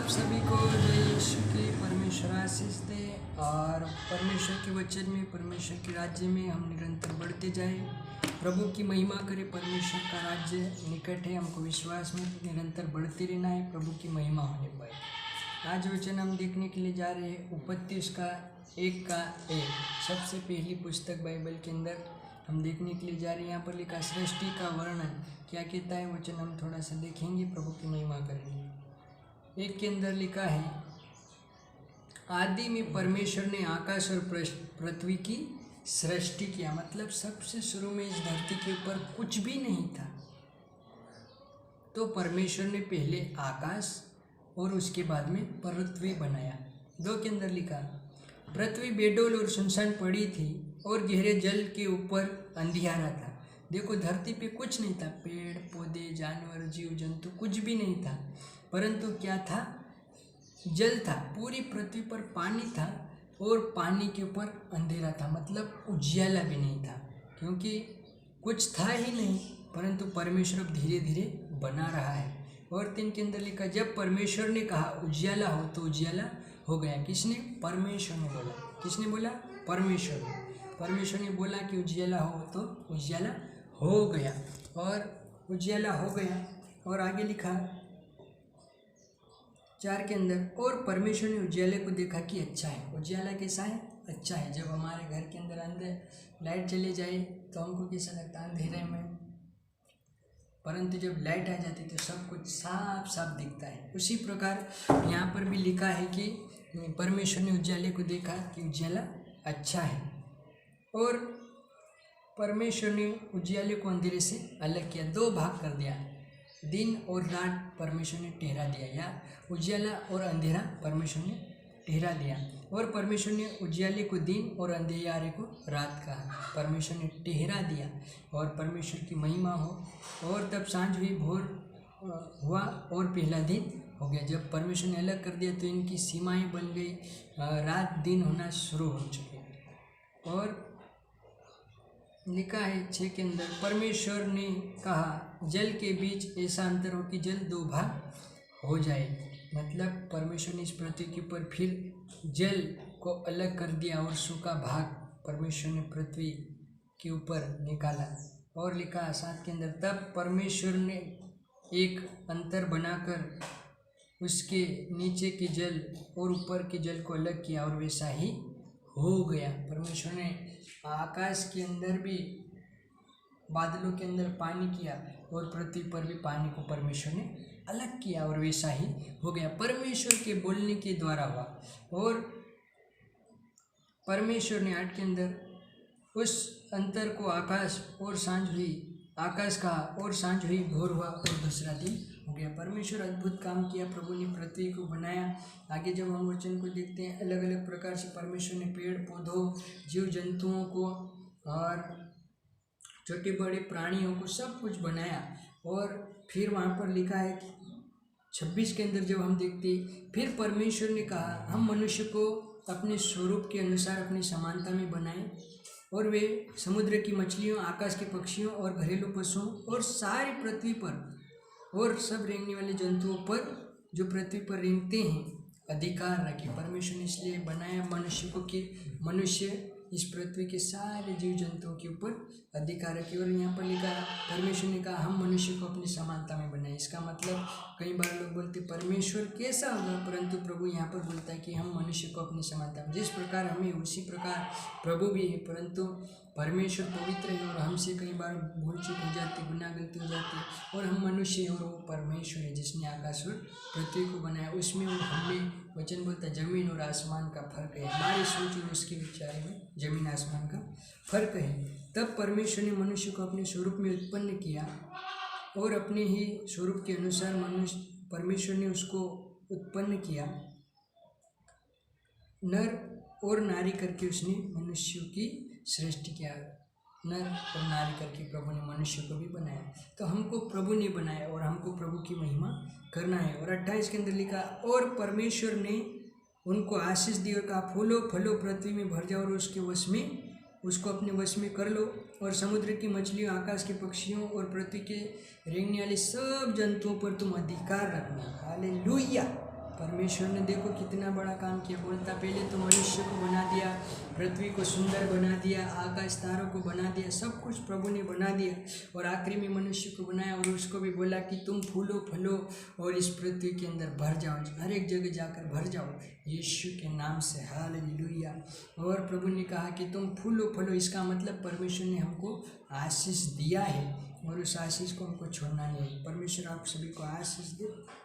आप सभी को जय यीशु की परमेश्वर आशीष दे और परमेश्वर के वचन में, परमेश्वर के राज्य में हम निरंतर बढ़ते जाएं। प्रभु की महिमा करें। परमेश्वर का राज्य निकट है, हमको विश्वास में निरंतर बढ़ते रहना है, प्रभु की महिमा होने पाए। आज वचन हम देखने के लिए जा रहे हैं उत्पत्ति उसका 1:1। सबसे पहली पुस्तक बाइबल के अंदर हम देखने के लिए जा रहे हैं। यहाँ पर लिखा सृष्टि का वर्णन क्या कहता है वचन, हम थोड़ा सा देखेंगे, प्रभु की महिमा करेंगे। एक के अंदर लिखा है, आदि में परमेश्वर ने आकाश और पृथ्वी की सृष्टि किया। मतलब सबसे शुरू में इस धरती के ऊपर कुछ भी नहीं था, तो परमेश्वर ने पहले आकाश और उसके बाद में पृथ्वी बनाया। 2 के अंदर लिखा, पृथ्वी बेडौल और सुनसान पड़ी थी और गहरे जल के ऊपर अंधियारा था। देखो, धरती पे कुछ नहीं था, पेड़ पौधे जानवर जीव जंतु कुछ भी नहीं था, परंतु क्या था? जल था। पूरी पृथ्वी पर पानी था और पानी के ऊपर अंधेरा था, मतलब उजियाला भी नहीं था, क्योंकि कुछ था ही नहीं, परंतु परमेश्वर अब धीरे धीरे बना रहा है। और 3 के अंदर लिखा, जब परमेश्वर ने कहा उजियाला हो तो उजियाला हो गया। किसने? परमेश्वर ने बोला। किसने बोला? परमेश्वर ने। परमेश्वर ने बोला कि उजियाला हो तो उजियाला हो गया, और उजियाला हो गया। और आगे लिखा 4 के अंदर, और परमेश्वर ने उजियाले को देखा कि अच्छा है। उजियाला कैसा है? अच्छा है। जब हमारे घर के अंदर लाइट चली जाए तो हमको कैसा लगता है? अंधेरे में, परंतु जब लाइट आ जाती तो सब कुछ साफ साफ दिखता है। उसी प्रकार यहाँ पर भी लिखा है कि परमेश्वर ने उजियाले को देखा कि उजियाला अच्छा है, और परमेश्वर ने उजियाले को अंधेरे से अलग किया, 2 भाग कर दिया। दिन और रात परमेश्वर ने ठहरा दिया, या उजियाला और अंधेरा परमेश्वर ने ठहरा दिया। और परमेश्वर ने उजियाले को दिन और अंधेरे को रात कहा। परमेश्वर ने ठहरा दिया और परमेश्वर की महिमा हो। और तब सांझ हुई, भोर हुआ और पहला दिन हो गया। जब परमेश्वर ने अलग कर दिया तो इनकी सीमाएं बन गई, रात दिन होना शुरू हो चुके। और लिखा है 6 के अंदर, परमेश्वर ने कहा जल के बीच ऐसा अंतर हो कि जल 2 भाग हो जाए। मतलब परमेश्वर ने इस पृथ्वी के ऊपर फिर जल को अलग कर दिया और सूखा भाग परमेश्वर ने पृथ्वी के ऊपर निकाला। और लिखा 7 के अंदर, तब परमेश्वर ने एक अंतर बनाकर उसके नीचे के जल और ऊपर के जल को अलग किया, और वैसा ही हो गया। परमेश्वर ने आकाश के अंदर भी, बादलों के अंदर पानी किया, और पृथ्वी पर भी पानी को परमेश्वर ने अलग किया, और वैसा ही हो गया। परमेश्वर के बोलने के द्वारा हुआ। और परमेश्वर ने 8 के अंदर उस अंतर को आकाश और सांझ हुई, आकाश कहा और सांझ हुई, भोर हुआ और दूसरा दिन हो गया। परमेश्वर अद्भुत काम किया, प्रभु ने पृथ्वी को बनाया। आगे जब हम वचन को देखते हैं, अलग अलग प्रकार से परमेश्वर ने पेड़ पौधों जीव जंतुओं को और छोटे बड़े प्राणियों को सब कुछ बनाया। और फिर वहाँ पर लिखा है 26 के अंदर जब हम देखते, फिर परमेश्वर ने कहा हम मनुष्य को अपने स्वरूप के अनुसार अपनी समानता में बनाएं, और वे समुद्र की मछलियों, आकाश के पक्षियों और घरेलू पशुओं और सारी पृथ्वी पर और सब रेंगने वाले जंतुओं पर जो पृथ्वी पर रेंगते हैं अधिकार रखे। परमेश्वर ने इसलिए बनाया मनुष्य को कि मनुष्य इस पृथ्वी के सारे जीव जंतुओं के ऊपर अधिकार रखे। और यहाँ पर लिखा, परमेश्वर ने कहा हम मनुष्य को अपनी समानता में बनाए। इसका मतलब कई बार लोग बोलते परमेश्वर कैसा होगा, परंतु प्रभु यहाँ पर बोलता है कि हम मनुष्य को अपनी समानता में, जिस प्रकार हमें उसी प्रकार प्रभु भी है। परंतु परमेश्वर पवित्र है और हमसे कई बार भूल चूक हो जाती, गुनाह गलती हो जाती, और हम मनुष्य हैं और वो परमेश्वर है जिसने आकाश और पृथ्वी को बनाया। उसमें और हमें वचन बोलता है जमीन और आसमान का फर्क है। हमारी सोच और उसके विचार में जमीन आसमान का फर्क है। तब परमेश्वर ने मनुष्य को अपने स्वरूप में उत्पन्न किया, और अपने ही स्वरूप के अनुसार परमेश्वर ने उसको उत्पन्न किया, नर और नारी करके उसने मनुष्य की सृष्टि किया। नर और नारी करके प्रभु ने मनुष्य को भी बनाया। तो हमको प्रभु ने बनाया और हमको प्रभु की महिमा करना है। और 28 के अंदर लिखा, और परमेश्वर ने उनको आशीष दी और कहा फूलो फलो पृथ्वी में भर जाओ और उसको अपने वश में कर लो, और समुद्र की मछलियों, आकाश के पक्षियों और पृथ्वी के रेंगने वाले सब जंतुओं पर तुम अधिकार रखना। हालेलुया। परमेश्वर ने देखो कितना बड़ा काम किया। बोलता पहले तो मनुष्य को बना दिया, पृथ्वी को सुंदर बना दिया, आकाश तारों को बना दिया, सब कुछ प्रभु ने बना दिया और आखिरी में मनुष्य को बनाया और उसको भी बोला कि तुम फूलो फलो और इस पृथ्वी के अंदर भर जाओ, हर एक जगह जाकर भर जाओ यीशु के नाम से। हालेलुया। और प्रभु ने कहा कि तुम फूलो फलो, इसका मतलब परमेश्वर ने हमको आशीष दिया है और उस आशीष को हमको छोड़ना नहीं है। परमेश्वर आप सभी को आशीष दे।